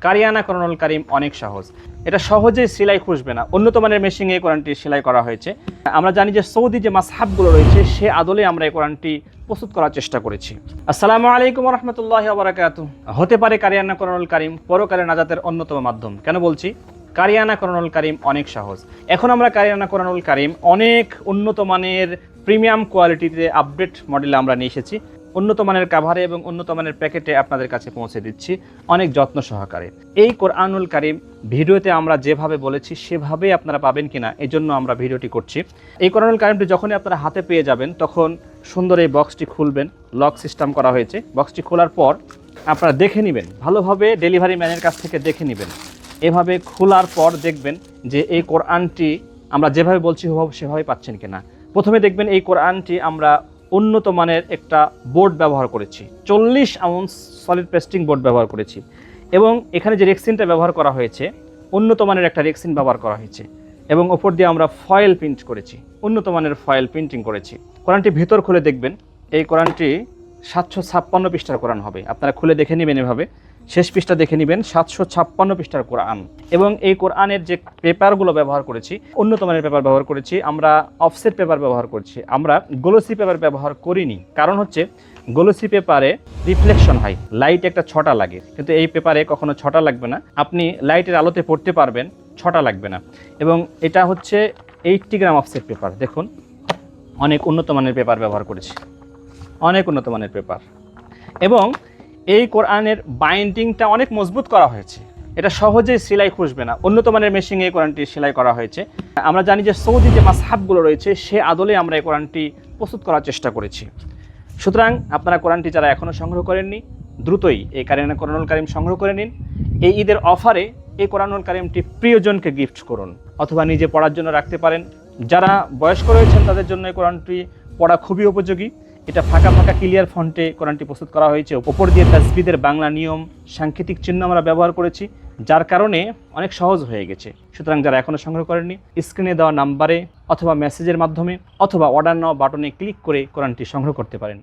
কারিয়ানা কোরআনুল কারীম অনেক সহজ। এটা সহজেই সেলাই খুঁজবে না, উন্নত মানের মেশিনে এই কোরআনটি সেলাই করা হয়েছে। আমরা জানি যে সৌদি যে মাসহাবগুলো রয়েছে সে আদলে আমরা এই কোরআনটি প্রস্তুত করার চেষ্টা করেছি। আসসালামু আলাইকুম ওয়া রাহমাতুল্লাহি ওয়া বারাকাতুহু। হতে পারে কারিয়ানা কোরআনুল কারীম পরকালে নাজাতের অন্যতম মাধ্যম। কেন বলছি? কারিয়ানা কোরআনুল কারীম অনেক সহজ। এখন আমরা কারিয়ানা কোরআনুল কারীম অনেক উন্নত মানের প্রিমিয়াম কোয়ালিটিতে আপডেট মডেলে আমরা নিয়ে এসেছি। উন্নত মানের কাভারে এবং উন্নত মানের প্যাকেটে আপনাদের কাছে পৌঁছে দিচ্ছি অনেক যত্ন সহকারে। এই কোরআনুল কারীম ভিডিওতে আমরা যেভাবে বলেছি সেভাবেই আপনারা পাবেন কিনা এই জন্য আমরা ভিডিওটি করছি। এই কোরআনুল কারীমটি যখনই আপনারা হাতে পেয়ে যাবেন তখন সুন্দর এই বক্সটি খুলবেন, লক সিস্টেম করা হয়েছে। বক্সটি খোলার পর আপনারা দেখে নেবেন, ভালোভাবে ডেলিভারি ম্যানের কাছ থেকে দেখে নেবেন। এভাবে খোলার পর দেখবেন যে এই কোরআনটি আমরা যেভাবে বলছি সেভাবে পাচ্ছেন কিনা। প্রথমে দেখবেন এই কোরআনটি আমরা উন্নত মানের একটা বোর্ড ব্যবহার করেছি, 40 আউন্স সলিড পেস্টিং বোর্ড ব্যবহার করেছি এবং এখানে যে রেক্সিনটা ব্যবহার করা হয়েছে উন্নত মানের একটা রেক্সিন ব্যবহার করা হয়েছে এবং ওপর দিয়ে আমরা ফয়েল প্রিন্ট করেছি, উন্নত মানের ফয়েল প্রিন্টিং করেছি। কোরআনটি ভিতর খুলে দেখবেন, এই কোরআনটি 756 পৃষ্ঠার কোরআন হবে। আপনারা খুলে দেখে নেবেন, এভাবে শেষ পৃষ্ঠা দেখে নেবেন, 756 পৃষ্ঠার কোরআন। এবং এই কোরআনের যে পেপারগুলো ব্যবহার করেছি উন্নত মানের পেপার ব্যবহার করেছি, আমরা অফসেট পেপার ব্যবহার করছি, আমরা গ্লোসি পেপার ব্যবহার করিনি। কারণ হচ্ছে গ্লোসি পেপারে রিফ্লেকশন হয়, লাইট একটা ছটা লাগে, কিন্তু এই পেপারে কখনো ছটা লাগবে না। আপনি লাইটের আলোতে পড়তে পারবেন, ছটা লাগবে না। এবং এটা হচ্ছে 80 গ্রাম অফসেট পেপার। দেখুন অনেক উন্নত মানের পেপার ব্যবহার করেছি, অনেক উন্নত মানের পেপার। এবং এই কোরআনের বাইন্ডিংটা অনেক মজবুত করা হয়েছে, এটা সহজেই সেলাই খুঁজবে না, উন্নত মানের মেশিনে এই কোরআনটি সেলাই করা হয়েছে। আমরা জানি যে সৌদি যে মাসহাবগুলো রয়েছে সে আদলে আমরা এই কোরআনটি প্রস্তুত করার চেষ্টা করেছি। সুতরাং আপনারা কোরআনটি যারা এখনও সংগ্রহ করেননি দ্রুতই এই কারিয়ানা কোরআনুল কারীম সংগ্রহ করে নিন। এই ঈদের অফারে এই কোরআনুল কারীমটি প্রিয়জনকে গিফট করুন অথবা নিজে পড়ার জন্য রাখতে পারেন। যারা বয়স্ক রয়েছেন তাদের জন্য এই কোরআনটি পড়া খুবই উপযোগী। এটা ফাঁকা ফাঁকা ক্লিয়ার ফন্টে কোরআনটি প্রস্তুত করা হয়েছে। ওপর দিয়ে তাসবিদের বাংলা নিয়ম সাংকেতিক চিহ্ন আমরা ব্যবহার করেছি, যার কারণে অনেক সহজ হয়ে গেছে। সুতরাং যারা এখনও সংগ্রহ করেননি স্ক্রিনে দেওয়া নাম্বারে অথবা মেসেজের মাধ্যমে অথবা অর্ডার নাও বাটনে ক্লিক করে কোরআনটি সংগ্রহ করতে পারেন।